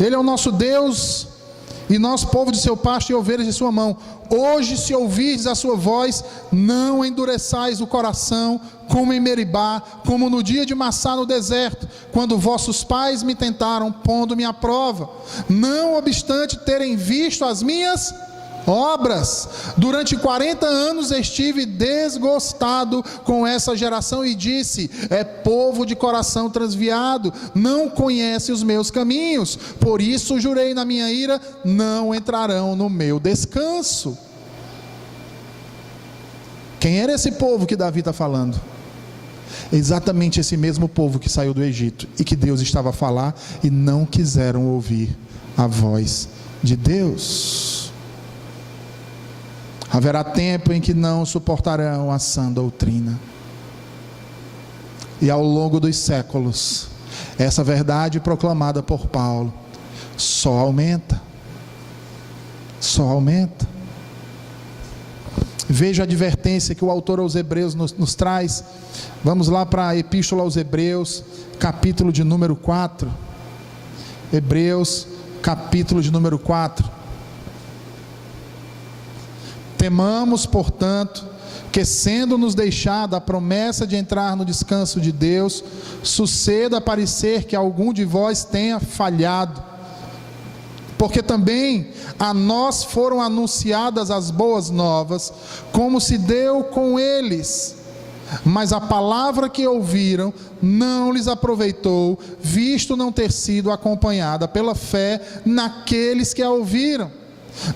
Ele é o nosso Deus, e nós, povo de seu pasto e ovelhas de sua mão. Hoje, se ouvirdes a sua voz, não endureçais o coração, como em Meribá, como no dia de Massá no deserto, quando vossos pais me tentaram, pondo-me à prova, não obstante terem visto as minhas obras. Durante 40 anos estive desgostado com essa geração e disse: é povo de coração transviado, não conhece os meus caminhos. Por isso jurei na minha ira: não entrarão no meu descanso. Quem era esse povo que Davi está falando? Exatamente esse mesmo povo que saiu do Egito e que Deus estava a falar, e não quiseram ouvir a voz de Deus. Haverá tempo em que não suportarão a sã doutrina. E ao longo dos séculos, essa verdade proclamada por Paulo só aumenta. Só aumenta. Veja a advertência que o autor aos Hebreus nos traz. Vamos lá para a Epístola aos Hebreus, capítulo de número 4. Hebreus, capítulo de número 4. Temamos, portanto, que sendo-nos deixada a promessa de entrar no descanso de Deus, suceda parecer que algum de vós tenha falhado. Porque também a nós foram anunciadas as boas novas, como se deu com eles. Mas a palavra que ouviram não lhes aproveitou, visto não ter sido acompanhada pela fé naqueles que a ouviram.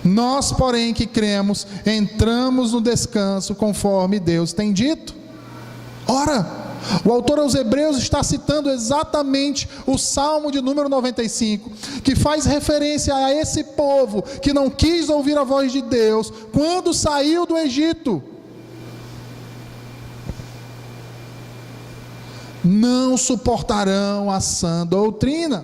Nós, porém, que cremos, entramos no descanso conforme Deus tem dito. Ora, o autor aos Hebreus está citando exatamente o Salmo de número 95, que faz referência a esse povo que não quis ouvir a voz de Deus quando saiu do Egito. Não suportarão a sã doutrina.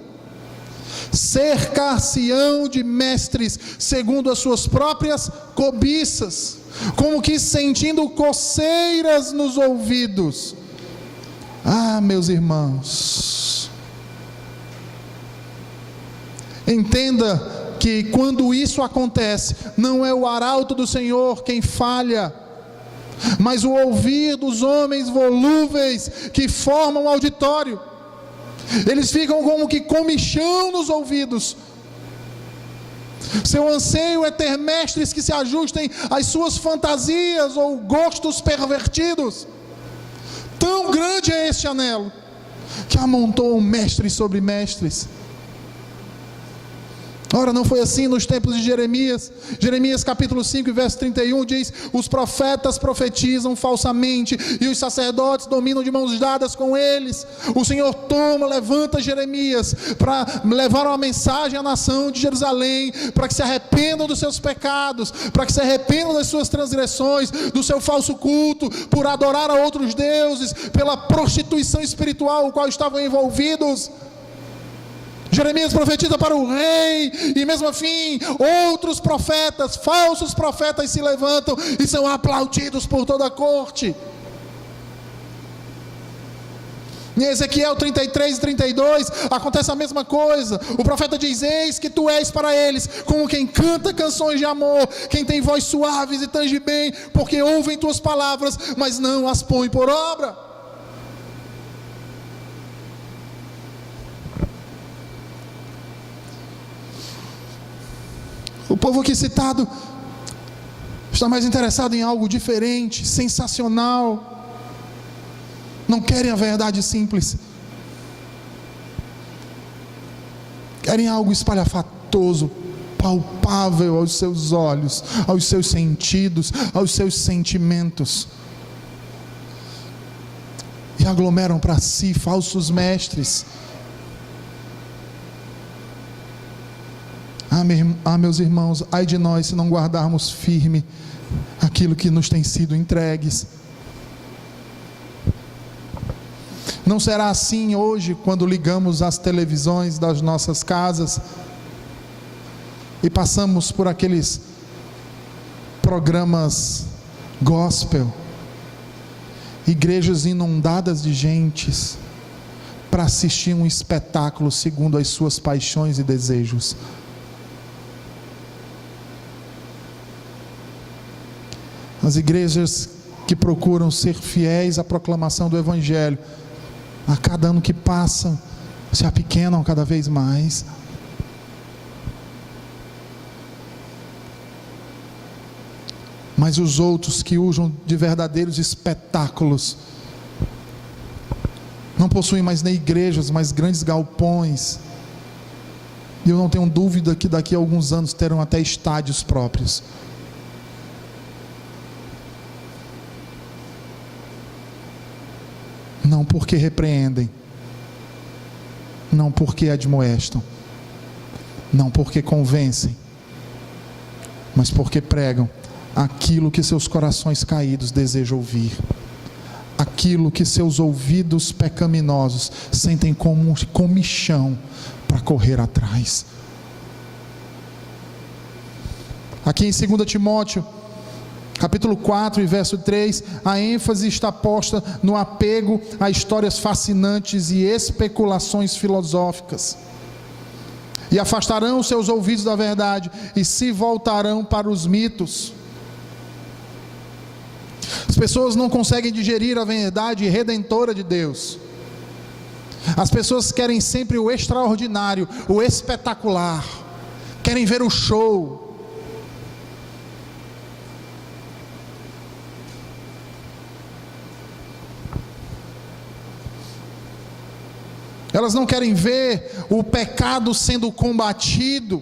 Cercar-se-ão de mestres segundo as suas próprias cobiças, como que sentindo coceiras nos ouvidos. Ah, meus irmãos, entenda que quando isso acontece, não é o arauto do Senhor quem falha, mas o ouvir dos homens volúveis que formam o auditório. Eles ficam como que comichão nos ouvidos. Seu anseio é ter mestres que se ajustem às suas fantasias ou gostos pervertidos. Tão grande é este anelo, que amontou mestres sobre mestres. Ora, não foi assim nos tempos de Jeremias. Jeremias capítulo 5, verso 31 diz: os profetas profetizam falsamente, e os sacerdotes dominam de mãos dadas com eles. O Senhor levanta Jeremias para levar uma mensagem à nação de Jerusalém, para que se arrependam dos seus pecados, para que se arrependam das suas transgressões, do seu falso culto, por adorar a outros deuses, pela prostituição espiritual com qual estavam envolvidos. Jeremias profetiza para o rei, e mesmo assim, outros profetas, falsos profetas, se levantam e são aplaudidos por toda a corte. Em Ezequiel 33 e 32, acontece a mesma coisa. O profeta diz: eis que tu és para eles como quem canta canções de amor, quem tem voz suaves e tange bem, porque ouvem tuas palavras, mas não as põem por obra. O povo aqui citado está mais interessado em algo diferente, sensacional. Não querem a verdade simples. Querem algo espalhafatoso, palpável aos seus olhos, aos seus sentidos, aos seus sentimentos. E aglomeram para si falsos mestres. Meus irmãos, ai de nós se não guardarmos firme aquilo que nos tem sido entregues. Não será assim hoje quando ligamos as televisões das nossas casas e passamos por aqueles programas gospel, igrejas inundadas de gentes, para assistir um espetáculo segundo as suas paixões e desejos. As igrejas que procuram ser fiéis à proclamação do Evangelho, a cada ano que passa, se apequenam cada vez mais. Mas os outros que usam de verdadeiros espetáculos, não possuem mais nem igrejas, mas grandes galpões. E eu não tenho dúvida que daqui a alguns anos terão até estádios próprios. Não porque repreendem, não porque admoestam, não porque convencem, mas porque pregam aquilo que seus corações caídos desejam ouvir, aquilo que seus ouvidos pecaminosos sentem como comichão para correr atrás. Aqui em 2 Timóteo capítulo 4 e verso 3, a ênfase está posta no apego a histórias fascinantes e especulações filosóficas. E afastarão seus ouvidos da verdade e se voltarão para os mitos. As pessoas não conseguem digerir a verdade redentora de Deus. As pessoas querem sempre o extraordinário, o espetacular. Querem ver o show. Elas não querem ver o pecado sendo combatido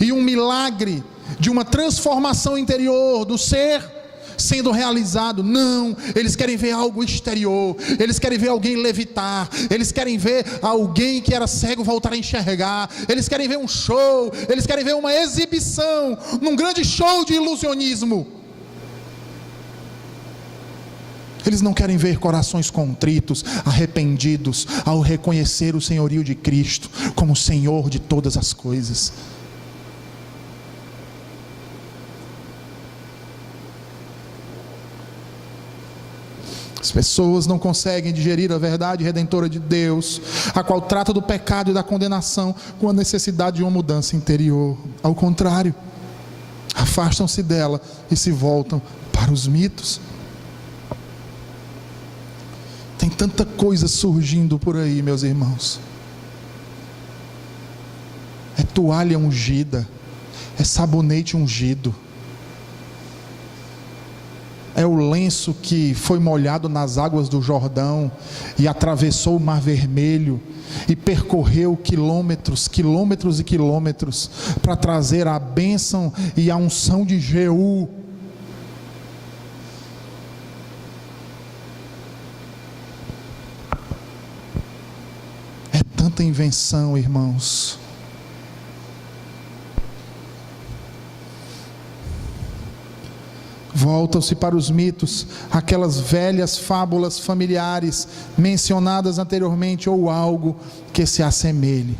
e um milagre de uma transformação interior do ser sendo realizado. Não, eles querem ver algo exterior, eles querem ver alguém levitar, eles querem ver alguém que era cego voltar a enxergar, eles querem ver um show, eles querem ver uma exibição, num grande show de ilusionismo. Eles não querem ver corações contritos, arrependidos, ao reconhecer o senhorio de Cristo como Senhor de todas as coisas. As pessoas não conseguem digerir a verdade redentora de Deus, a qual trata do pecado e da condenação com a necessidade de uma mudança interior. Ao contrário, afastam-se dela e se voltam para os mitos. Tem tanta coisa surgindo por aí, meus irmãos. É toalha ungida, é sabonete ungido, é o lenço que foi molhado nas águas do Jordão e atravessou o Mar Vermelho e percorreu quilômetros, quilômetros e quilômetros para trazer a bênção e a unção de Jeú. Tanta invenção, irmãos. Voltam-se para os mitos, aquelas velhas fábulas familiares mencionadas anteriormente, ou algo que se assemelhe.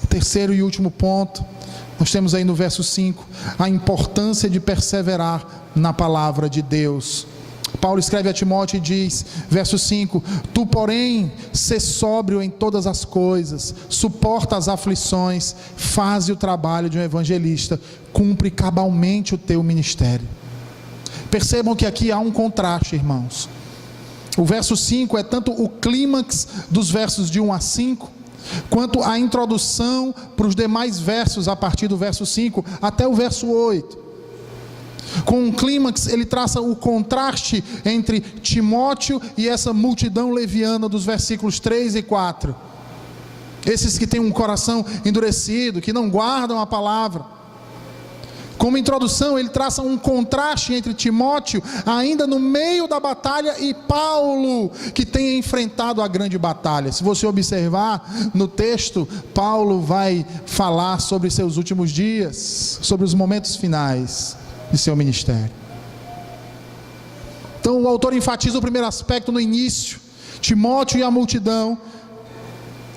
Terceiro e último ponto, nós temos aí no verso 5, a importância de perseverar na palavra de Deus. Paulo escreve a Timóteo e diz, verso 5, tu porém, sê sóbrio em todas as coisas, suporta as aflições, faze o trabalho de um evangelista, cumpre cabalmente o teu ministério. Percebam que aqui há um contraste, irmãos. O verso 5 é tanto o clímax dos versos de 1 a 5, quanto a introdução para os demais versos a partir do verso 5 até o verso 8. Com um clímax, ele traça o contraste entre Timóteo e essa multidão leviana dos versículos 3 e 4. Esses que têm um coração endurecido, que não guardam a palavra. Como introdução, ele traça um contraste entre Timóteo, ainda no meio da batalha, e Paulo, que tem enfrentado a grande batalha. Se você observar no texto, Paulo vai falar sobre seus últimos dias, sobre os momentos finais de seu ministério. Então o autor enfatiza o primeiro aspecto no início, Timóteo e a multidão,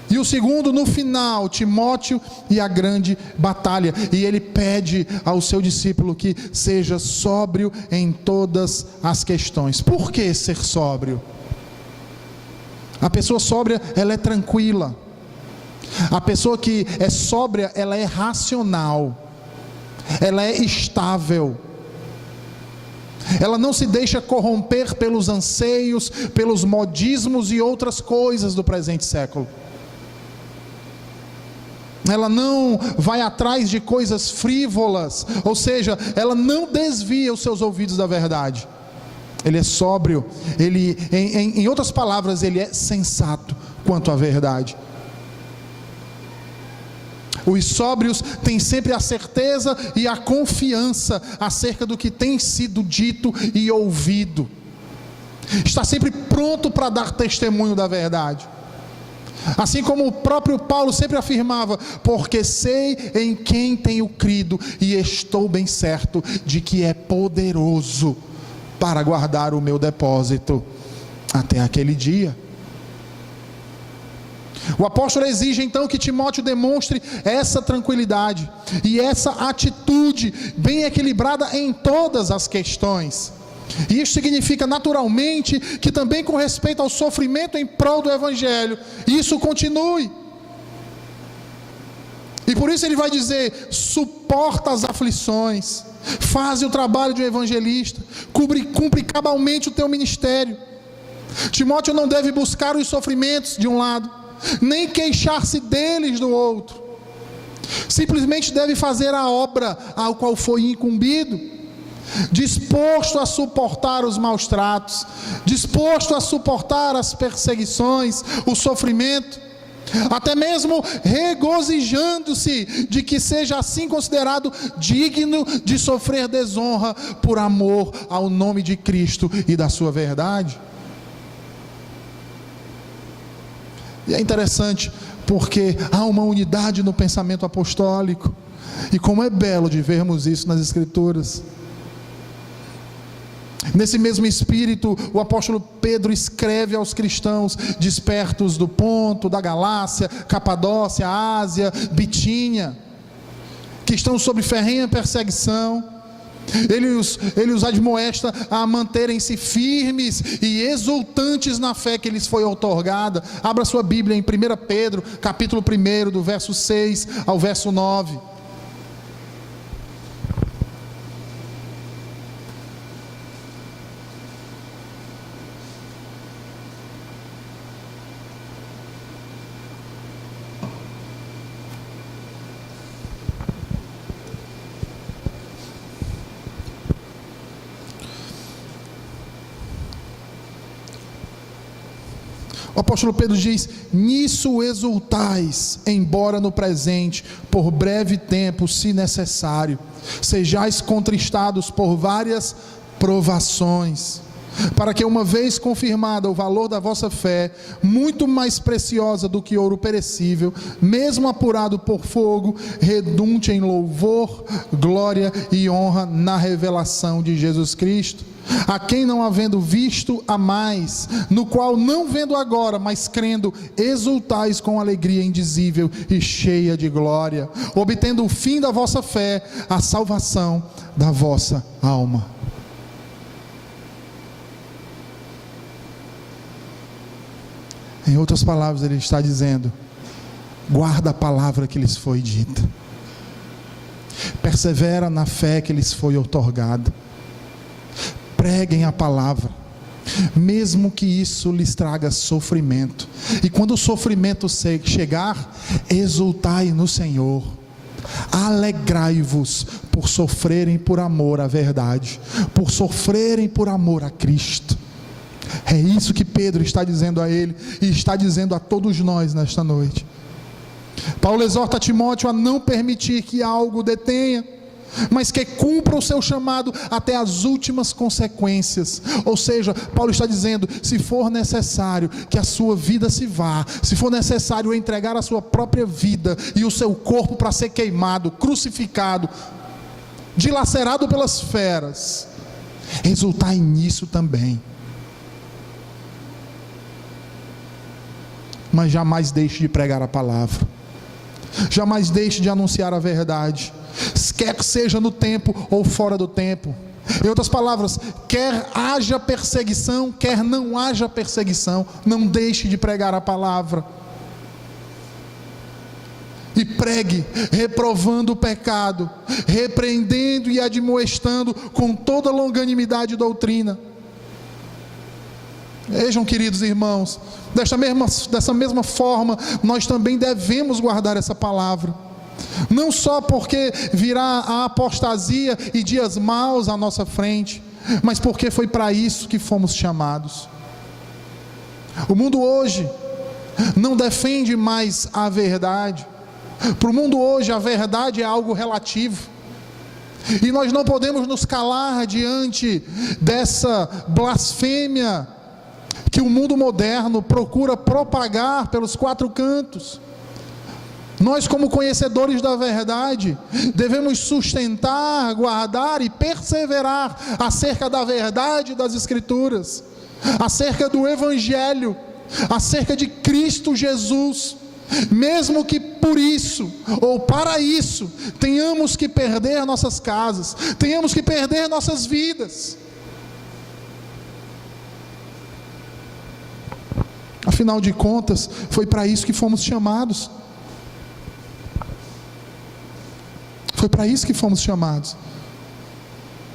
e o segundo no final, Timóteo e a grande batalha. E ele pede ao seu discípulo que seja sóbrio em todas as questões. Por que ser sóbrio? A pessoa sóbria, ela é tranquila. A pessoa que é sóbria, ela é racional. Ela é estável. Ela não se deixa corromper pelos anseios, pelos modismos e outras coisas do presente século. Ela não vai atrás de coisas frívolas, ou seja, ela não desvia os seus ouvidos da verdade. Ele é sóbrio, ele, em outras palavras, ele é sensato quanto à verdade. Os sóbrios têm sempre a certeza e a confiança acerca do que tem sido dito e ouvido. Está sempre pronto para dar testemunho da verdade. Assim como o próprio Paulo sempre afirmava: porque sei em quem tenho crido e estou bem certo de que é poderoso para guardar o meu depósito até aquele dia. O apóstolo exige então que Timóteo demonstre essa tranquilidade e essa atitude bem equilibrada em todas as questões. E isso significa naturalmente que também com respeito ao sofrimento em prol do Evangelho, isso continue. E por isso ele vai dizer: suporta as aflições, faz o trabalho de um evangelista, cumpre cabalmente o teu ministério. Timóteo não deve buscar os sofrimentos de um lado, nem queixar-se deles do outro. Simplesmente deve fazer a obra ao qual foi incumbido, disposto a suportar os maus tratos, disposto a suportar as perseguições, o sofrimento, até mesmo regozijando-se de que seja assim considerado digno de sofrer desonra por amor ao nome de Cristo e da sua verdade. E é interessante porque há uma unidade no pensamento apostólico, e como é belo de vermos isso nas Escrituras. Nesse mesmo espírito, o apóstolo Pedro escreve aos cristãos dispersos do Ponto, da Galácia, Capadócia, Ásia, Bitínia, que estão sob ferrenha perseguição. Ele os admoesta a manterem-se firmes e exultantes na fé que lhes foi outorgada. Abra sua Bíblia em 1 Pedro, capítulo 1, do verso 6 ao verso 9. O apóstolo Pedro diz: nisso exultais, embora no presente, por breve tempo, se necessário, sejais contristados por várias provações, para que, uma vez confirmada o valor da vossa fé, muito mais preciosa do que ouro perecível, mesmo apurado por fogo, redunde em louvor, glória e honra na revelação de Jesus Cristo, a quem, não havendo visto a mais, no qual não vendo agora, mas crendo, exultais com alegria indizível e cheia de glória, obtendo o fim da vossa fé, a salvação da vossa alma. Em outras palavras, ele está dizendo: guarda a palavra que lhes foi dita, persevera na fé que lhes foi outorgada, preguem a palavra, mesmo que isso lhes traga sofrimento, e quando o sofrimento chegar, exultai no Senhor, alegrai-vos por sofrerem por amor à verdade, por sofrerem por amor a Cristo. É isso que Pedro está dizendo a ele e está dizendo a todos nós nesta noite. Paulo exorta Timóteo a não permitir que algo detenha, mas que cumpra o seu chamado até as últimas consequências. Ou seja, Paulo está dizendo: se for necessário que a sua vida se vá, se for necessário entregar a sua própria vida e o seu corpo para ser queimado, crucificado, dilacerado pelas feras, exultai nisso também. Mas jamais deixe de pregar a palavra, jamais deixe de anunciar a verdade, quer seja no tempo ou fora do tempo. Em outras palavras, quer haja perseguição, quer não haja perseguição, não deixe de pregar a palavra. E pregue, reprovando o pecado, repreendendo e admoestando com toda longanimidade e doutrina. Vejam, queridos irmãos, dessa mesma forma, nós também devemos guardar essa palavra. Não só porque virá a apostasia e dias maus à nossa frente, mas porque foi para isso que fomos chamados. O mundo hoje não defende mais a verdade. Para o mundo hoje a verdade é algo relativo, e nós não podemos nos calar diante dessa blasfêmia que o mundo moderno procura propagar pelos quatro cantos. Nós, como conhecedores da verdade, devemos sustentar, guardar e perseverar acerca da verdade das Escrituras, acerca do Evangelho, acerca de Cristo Jesus, mesmo que por isso, ou para isso, tenhamos que perder nossas casas, tenhamos que perder nossas vidas. Afinal de contas, foi para isso que fomos chamados. Foi para isso que fomos chamados.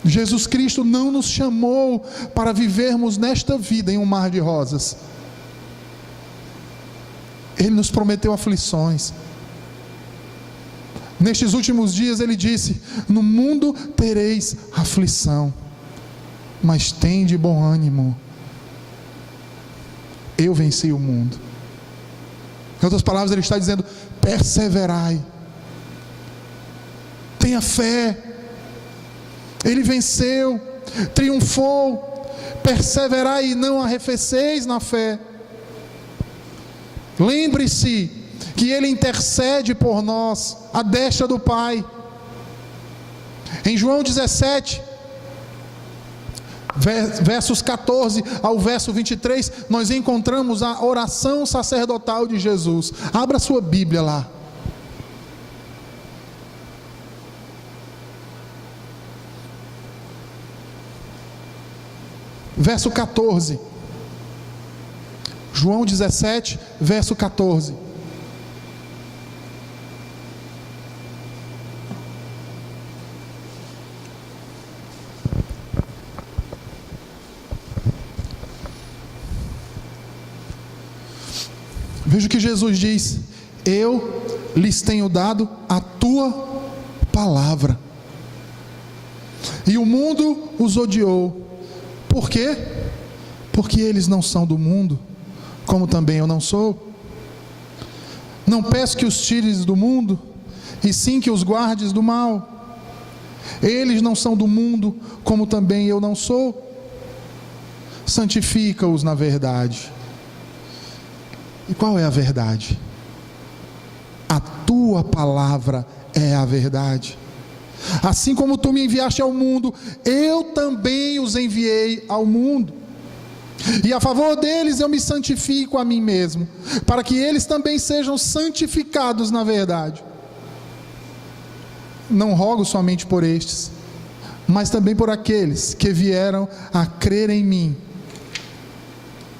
Jesus Cristo não nos chamou para vivermos nesta vida em um mar de rosas. Ele nos prometeu aflições. Nestes últimos dias Ele disse: no mundo tereis aflição, mas tende bom ânimo, eu venci o mundo. Em outras palavras, Ele está dizendo: perseverai, tenha fé. Ele venceu, triunfou. Perseverai e não arrefeceis na fé. Lembre-se que Ele intercede por nós, à destra do Pai. Em João 17, versos 14 ao verso 23, nós encontramos a oração sacerdotal de Jesus. Abra sua Bíblia lá. Verso 14. João 17, verso 14. Veja o que Jesus diz: eu lhes tenho dado a tua palavra, e o mundo os odiou. Por quê? Porque eles não são do mundo, como também eu não sou. Não peço que os tires do mundo, e sim que os guardes do mal. Eles não são do mundo, como também eu não sou. Santifica-os na verdade. E qual é a verdade? A tua palavra é a verdade. Assim como tu me enviaste ao mundo, eu também os enviei ao mundo. E a favor deles eu me santifico a mim mesmo, para que eles também sejam santificados na verdade. Não rogo somente por estes, mas também por aqueles que vieram a crer em mim.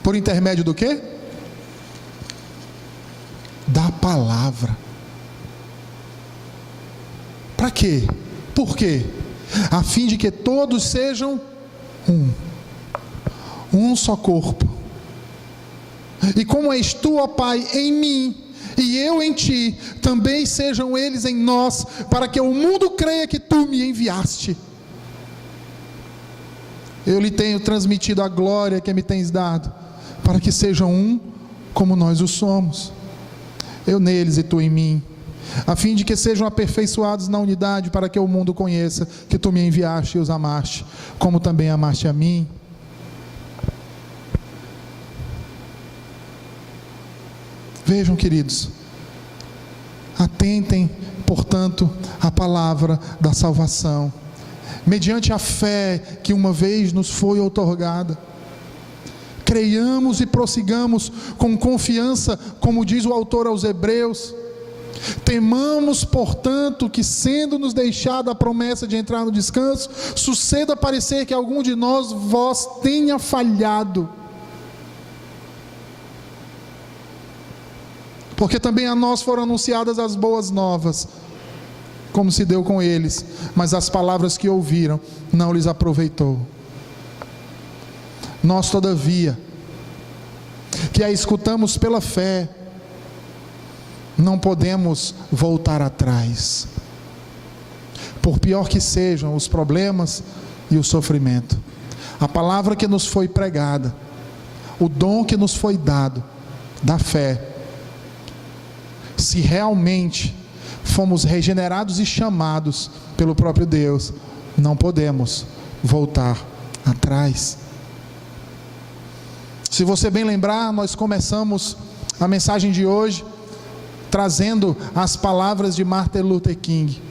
Por intermédio do quê? Da palavra. Para quê? Por quê? A fim de que todos sejam um só corpo. E como és tu, ó Pai, em mim, e eu em ti, também sejam eles em nós, para que o mundo creia que tu me enviaste. Eu lhe tenho transmitido a glória que me tens dado, para que sejam um como nós o somos. Eu neles e tu em mim, a fim de que sejam aperfeiçoados na unidade, para que o mundo conheça que tu me enviaste e os amaste, como também amaste a mim. Vejam, queridos, atentem, portanto, à palavra da salvação, mediante a fé que uma vez nos foi outorgada. Creiamos e prossigamos com confiança, como diz o autor aos Hebreus, Temamos, portanto, que sendo nos deixada a promessa de entrar no descanso, suceda parecer que algum de vós tenha falhado. Porque também a nós foram anunciadas as boas novas, como se deu com eles, mas as palavras que ouviram não lhes aproveitou. Nós, todavia, que a escutamos pela fé, não podemos voltar atrás, por pior que sejam os problemas e o sofrimento. A palavra que nos foi pregada, o dom que nos foi dado, da fé, se realmente fomos regenerados e chamados pelo próprio Deus, não podemos voltar atrás. Se você bem lembrar, nós começamos a mensagem de hoje trazendo as palavras de Martin Luther King,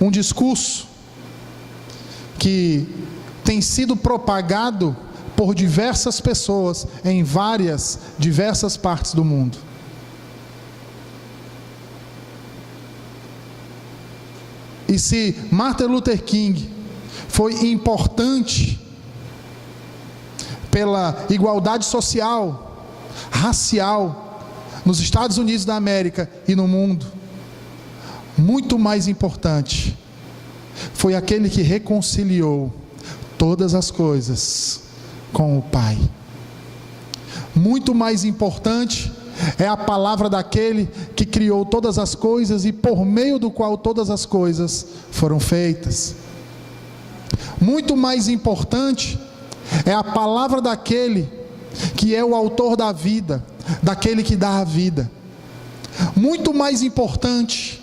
um discurso que tem sido propagado por diversas pessoas em diversas partes do mundo. E se Martin Luther King foi importante pela igualdade social, racial, nos Estados Unidos da América e no mundo, muito mais importante foi aquele que reconciliou todas as coisas com o Pai. Muito mais importante é a palavra daquele que criou todas as coisas e por meio do qual todas as coisas foram feitas. Muito mais importante é a palavra daquele que é o autor da vida, daquele que dá a vida. Muito mais importante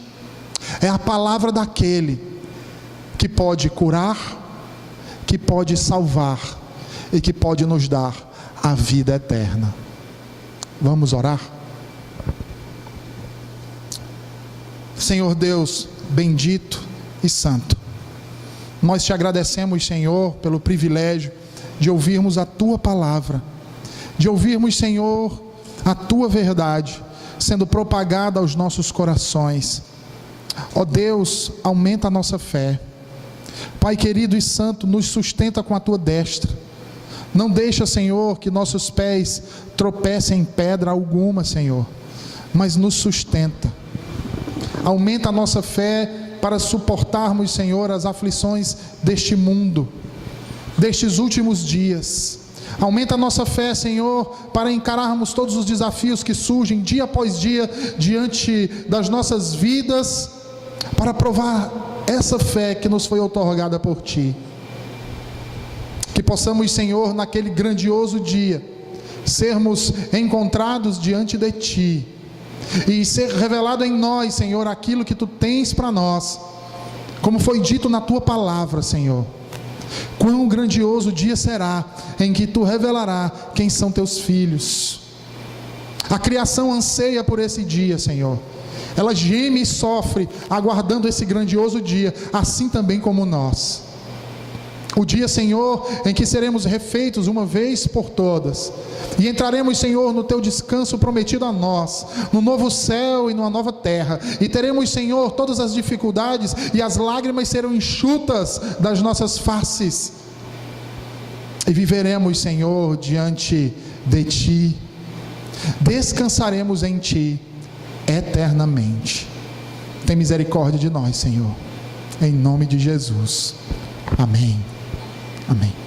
é a palavra daquele que pode curar, que pode salvar e que pode nos dar a vida eterna. Vamos orar? Senhor Deus bendito e santo, nós te agradecemos, Senhor, pelo privilégio de ouvirmos a tua palavra, de ouvirmos, Senhor, a tua verdade sendo propagada aos nossos corações. Ó Deus, aumenta a nossa fé. Pai querido e santo, nos sustenta com a tua destra. Não deixa, Senhor, que nossos pés tropecem em pedra alguma, Senhor, mas nos sustenta. Aumenta a nossa fé para suportarmos, Senhor, as aflições deste mundo, destes últimos dias. Aumenta a nossa fé, Senhor, para encararmos todos os desafios que surgem dia após dia diante das nossas vidas, para provar essa fé que nos foi outorgada por Ti. Que possamos, Senhor, naquele grandioso dia, sermos encontrados diante de Ti, e ser revelado em nós, Senhor, aquilo que Tu tens para nós, como foi dito na Tua palavra, Senhor. Quão grandioso dia será em que Tu revelarás quem são Teus filhos. A criação anseia por esse dia, Senhor. Ela geme e sofre aguardando esse grandioso dia, assim também como nós. O dia, Senhor, em que seremos refeitos uma vez por todas, e entraremos, Senhor, no Teu descanso prometido a nós, no novo céu e numa nova terra, e teremos, Senhor, todas as dificuldades, e as lágrimas serão enxutas das nossas faces, e viveremos, Senhor, diante de Ti, descansaremos em Ti eternamente. Tem misericórdia de nós, Senhor, em nome de Jesus. Amém. Amém.